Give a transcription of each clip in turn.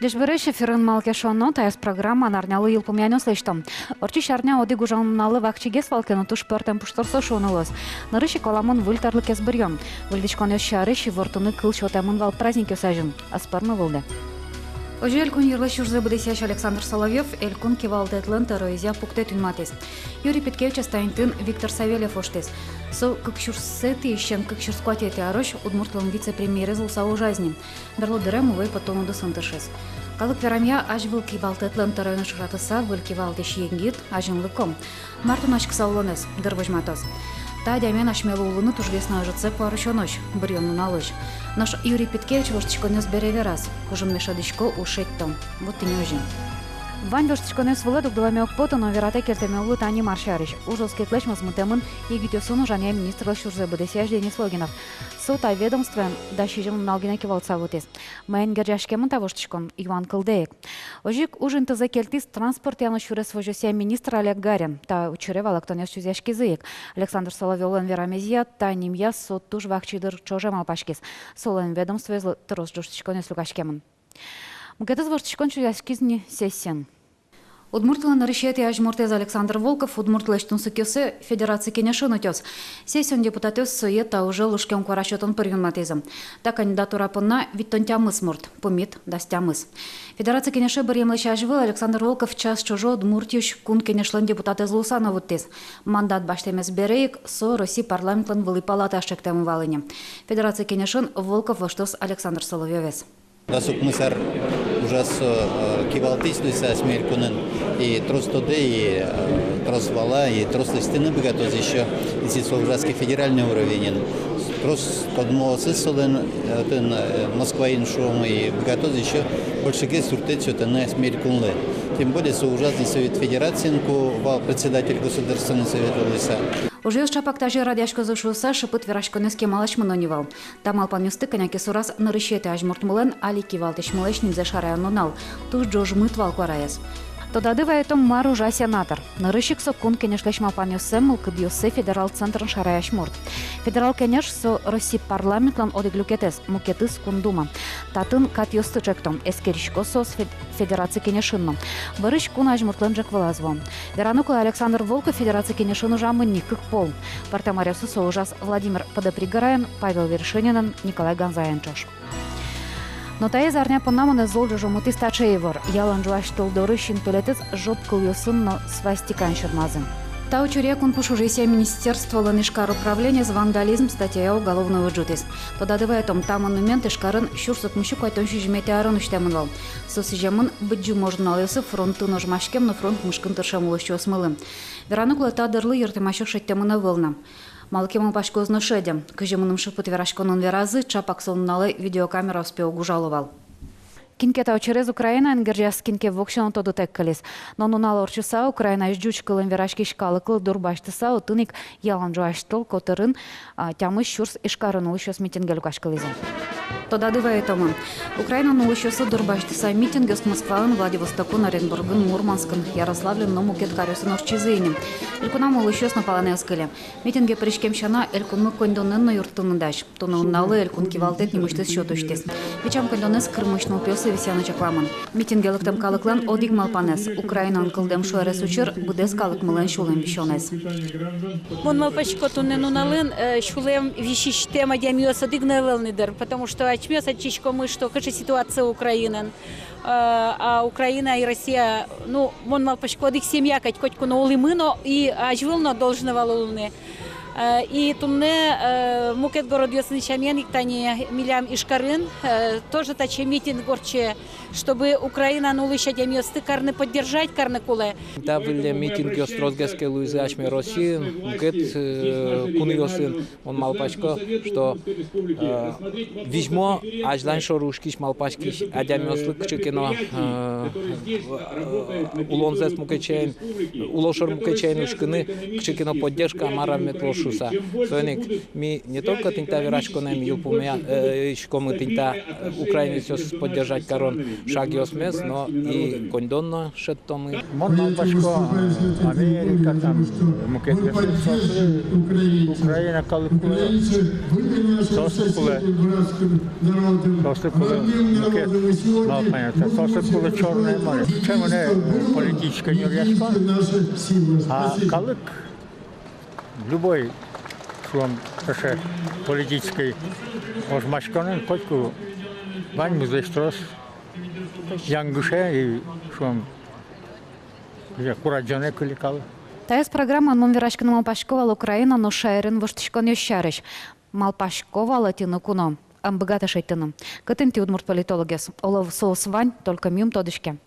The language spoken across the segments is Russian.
Лишь берешь эфирын малкешонно, таяс программа нарнялы ел помяню слыштом. Орчи шарня оди гужанналы вахчиге свалкену туш пертем пушторсо шонылос. Нарыши коламон выльтарлы кез бирьем. Выльдичкон ёс шарыши вортуны кыл шотемын вал праздники осажын. Аспарны вылды. Ожи элькун ерлыш юрзы быдысяш Александр Соловьев, элькун кивалдетлын терроизя пуктет унматес. Юрий Петкевич астайнтын Виктор Савельев оштес. Со кыкшурсеты ищен кыкшурскуатети арош удмуртлын вице-премьеры злсау жизни. Берло дырэмувэй потону дысынтышес. Калык верамья аж был кивалдетлын терроины шуратыса выл кивалдеш енгит ажынлыком. Мартын ашкыса улонес, дырвыжматос. Та дямен ашмелу улыны тужвесна ажыце парышонош, бырьонны налыш. Наш Юрий Петкевич воштичконес береверас, кужым мешадычко ушеттом. Вот ты не ожин. Вань воштичконес выледук доламек пото, но вероятно кертемелу тани маршариш. Ужелский клэш мазмутемын егитёсуну жаня министр шурзе бдсяж Денис Логинов. Сота ведомствен дашижем налгина кивалцавутес. Мэн гержашкемын тавоштичкон Иван Кылдеек. Ожик ужин тызе кельтис транспорт яны шурес вожося министр Олег Гарин. Та учеревал актонес чузяшки зыек. Александр Соловьев верамезия та нимья сот туж вахчидыр чожем алпашкис. Солен ведомстве трос жуштичконес лукашкемын. Мукетыз воштичкон чузяшкизни сессиен. Удмуртла нарышет и ажмуртез Александр Волков, удмуртла штунсы кёсы Федерации Кенешын утёс. Сессион депутатёс соета уже лушкем кварашотон парюнматезом. Та кандидатура пына виттонтя мыс помит дастя мыс. Федерация Кенеши баремлыш ажвыл Александр Волков час чужо удмуртюш кун Кенешлен депутаты злусана вуттез. Мандат баштемес береек со России парламентлан вылы палата аштектем валыне. Федерация Кенешын Волков воштос Александр Соловьевес. Дасук мысар ужасо кивалтиснуйся смеркунен и тростуды, и тросвала, и трослыстыны богатоз еще и ужаский федеральный уровень. Трос подмолосы солен Москва иншом и богатоз еще больше гес уртецию на смеркунле. Тем более со ужасный совет федерации, председатель государственного совета лыса. Уже još čapak taži radjaško zašusa šeput veraškoneske malaš мнонивал. Там алпанюсты коняки сурас нарышеты ажмуртмулен али кивалтыш мылешним зашарая нонал. Туж джож мытвал квараяс. Тодады ваетом мару жа сенатор. Нарышик со кун кенешлеш малпанюсем мылкыдюсе федерал центр шараяш мурт. Федерал кенеш со России парламентлан одеглюкетес мукетыс кундума. Татын катюсты чектом эскеришко со федерации кенешинном. Барыш кун ажмуртлен джек вылазвом. Веранукла Александр Волков федерации кенешину жамы никак пол. Партамаресу со ужас Владимир Подопригораен, Павел Вершинин, Николай Гонзаенчош. Но та зарня понамане золжа жомути стачеевор. Ялан жуаш толдоры шинтулетец жоп кыльосын но свастикан шермазын. Та учурия кун пушужися министерство ланышкар управления за вандализм статья уголовного джутис. Тодадывая том та монумент ишкарын шурсут мышу кайтон шижмете арын уштемынвал. Сосижемын быджу можно алысы фронту ножмашкем на фронт мышкын тыршамулыщу осмылым. Веранукла та дырлы ертымашок шеттемына вылна. Малкемын пашкозны шедем. Кыжемыным шыпыт верашконын веразы чапак сонналы видеокамера успел гужалывал. Кинкета через Украина энгерджас кинке вокшан тоду теккалис. Но нунал орчуса Украина ждучкалын верашки шкалыкыл дурбаштыса утыник ялан жуаштыл котырын тямы шурс ишкарын улышос митингел кашкализм. Тодадывая тому. Украина улышосы дурбаштыса митинги с Москван, Владивостокун, Оренбургын, Мурманскын, Ярославлен, но мукет карюсын орчизыйни. Элькунам улышос на Паланескале. Митинги пришкемшана элькунмы кондонын на юртынындаш. Тонунналы элькун кивалтет немыштыс счетуштес. Вечам кондонес кырмышнул пёсы висяны чакламын. Митингелыктым калыклан одиг малпанес. Украинан кылдем шуэрес учыр, будес калык мылен шулем бишонес. Мон малпачко тунненуналын шулем вишиш тема дямиоса дигневелнидер, потому что очмёса чичко мы, что кажется ситуация Украины. А Украина и Россия, ну, мон малпачко одиг семья, котько на улимыно и ажвылно должны валулны. И тунне мукет город ясничамен иктани милям ишкарын тоже таче митинг горче, чтобы Украина нулыша демьёсты карны поддержать карны куле. Да были митинг острозгаске луизашме России мукет куньосын он малпачко, что вижмо ажлан шорушкиш малпачкиш адямёслык чекено улонзес мукечен улошор мукечен ушкыны чекено поддержка мара метлош шуса. Соник ми не только тинта вирашконем юпумя, ишко мы тинта украинец поддержать корон шагиос мес, но и кондонно шетто мы. Малпашко, Америка, там, мукет, Украина, Калыкуле, Сосыкуле, мукет, понятно, Сосыкуле, Черное море. Чем не политическая неряшка, а Калык, любой, что он политической, ожмашканен, котку, вань музейштрос, янгуше и что он кураджане куликал. Таес программа мон вирашкан Малпашкова Украина но шайрен воштишкон ёшарыш. Малпашкова латину куно. Амбыгата шайтыным. Кытын ти удмурт политологес. Олов соус вань, только мюм тодышке.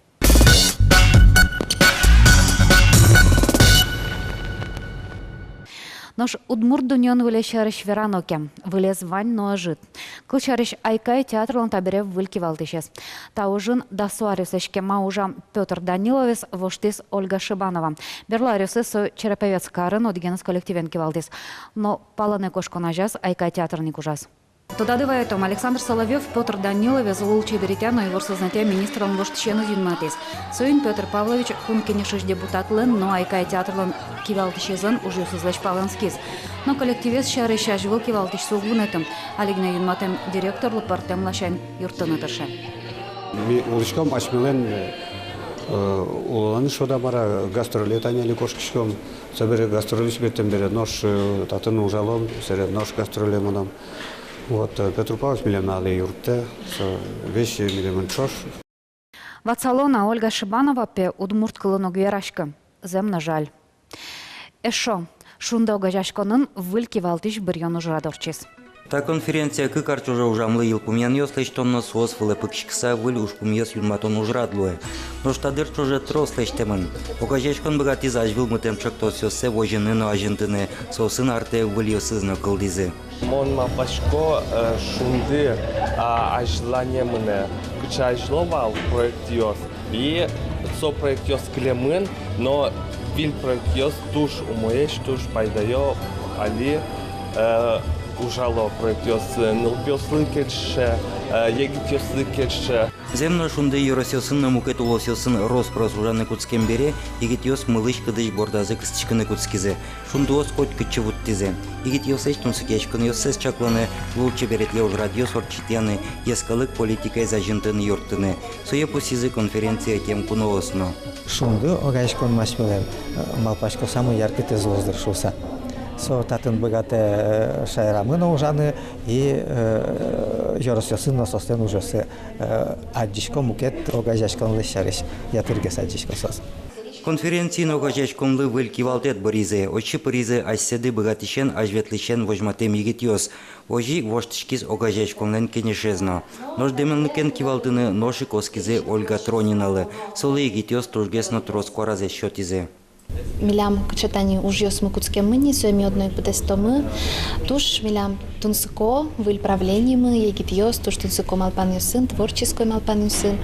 Нож удмурт дуньон вылешарыш вераноке. Вылез вань ноажит. Кылчарыш айкай театрлан таберев выльки валтышес. Таужын дасуарюсешке маужа Петр Даниловес воштис Ольга Шибанова. Берларюсы со череповец карын одигенес коллективен кивалтис. Но палане кошконажас айкай театрник ужас. Туда дываетом Александр Соловьев, Петр Даниловец, Лулчи Беретяно и ворсознатя министром воштищену зинматис. Соин Петр Павлович кункенешиш депутатлен, но айкай театрлан кивалтышезен уже сузлач паланскис. Но коллективес шары шажвыл кивалтыш сугвунетым, алигне юнматем директор лупартем лашань юртыны тырше. Ми улышкам ашмелен уланы шода бара гастролет аняли кошкишком, собере гастролиш бетем бере нож татын ужалом, серед нож гастролемонам. Вот Петр Павлович милем али юрте, вещи милем чош. Вацалона Ольга Шибанова пе удмурт кылынок верашка. Земна жаль. Эшо, шунда огажашконын выльки валтыш бирьон ужрадорчис. Та конференция кыкарч уже ужамлы йылпумян йослеч тонно суос вылепыкшкса выль ушпумьес юлматон ужрадлуе. Но штадырч уже трослеч темын. Огажашкон богатиз ажвыл мытем чоктос йосе воженыно ажентыны сосын арте выль йосызно кылдизы. Мон Малпашко шунды ажлание мыне кыча ажловал проект йос. И со проект йос клемын, но виль проект йос туш умоеш туш пайдайо али ужало проект йос нылпёслыкетше, егитёслыкетше. Земно шунды юросёсынны мукет улосёсын роспрос ужаны куцкен бере, егит йос мылыш кыдыш бордазы кыстычкыны куцкизе. Шунды ос кот кычы вуттизе. Егит йосеч тунсыкечкын йосес чакланы, лучше берет я уж радиос орчитяны, ескалык политикай зажинтыны юртыны. Сое пусизы конференция тем куноосно. Шунды огайшкон машмелен Малпашко самый яркий тез воздержался. Со татын богате шайрамына ужаны и жоросёсын насостен ужасы аджишко мукет огажашкон лешарыш ятыргес аджишко сос. Конференции ногажашконлы выль кивалтет боризе, очи поризе айседы богатишен ажветлишен вожматем егитьос. Ожи воштышкиз огажашконлен кенешезно. Нож демелныкен кивалтыны ноши коскизе Ольга Трониналы. Солы егитьос тургесно троскоразе счетизе. Милям кочетани ужьёс мукутске мыни, сөми одной пудестомы, туш милям тунсыко, выль правление мы, егит йос, туш тунсыко малпан сын, творческой малпан сын.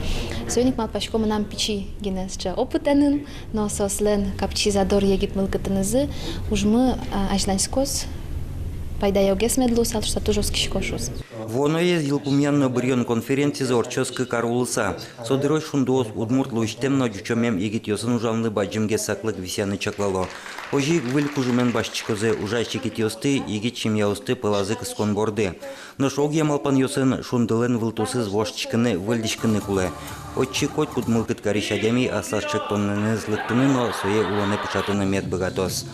Сөник малпашко мы нам пичи генесче опытанын, но сослен капчи задор егит мылкатынызы, уж мы ажланскос, пайдая огесмедлу, сал что тоже скишкошус. Воное йылпумянно бирьон конференции за орчоскы карулыса. Содырой шундоос удмурт луиштемно дючомем егит йосын ужамлы баджимге саклык висяны чаклало. Ожи выль кужумен башчикозе ужайчи китиосты, егит чимьяосты пылазык сконборды. Но шогья малпан йосын шундылен вылтусыз воштчикыны выльдишкыны куле. Отчи кот кудмылкыт каришадями асасчык тонныны злыктыны, но сое уланы печатыны мед богатос.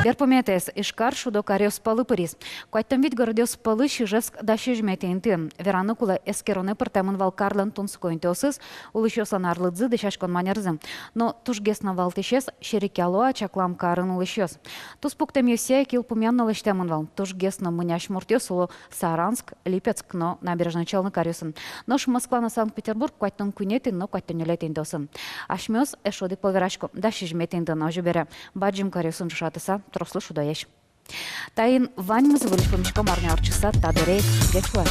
Верпометес ишкар шудо кариос палы пырис. Куайтам вид городиос палы шижевск даши жметейнты. Вераны кула эскероны пыртемын валкарлан тунскоинтеосыз, улышосан арлыдзы дышашкон манерзы. Но тушгесно валтышес шерикялуа чаклам карын улышос. Тус пуктем йосе кил пумянно лыштемын вал. Тушгесно мыняш муртес уло Саранск, Липецк, но набережный челны кариосын. Нош Москва на Санкт-Петербург куайтан кунетин, но куайтан юлетейнтосын. Ашмёс эшодик полверашко даши жметейнты на ожибере. Баджим кариосын жшатыса. Трослышу даешь. Тайын ваньмыз вылышпымышко марня арчыса тадырей гечуа.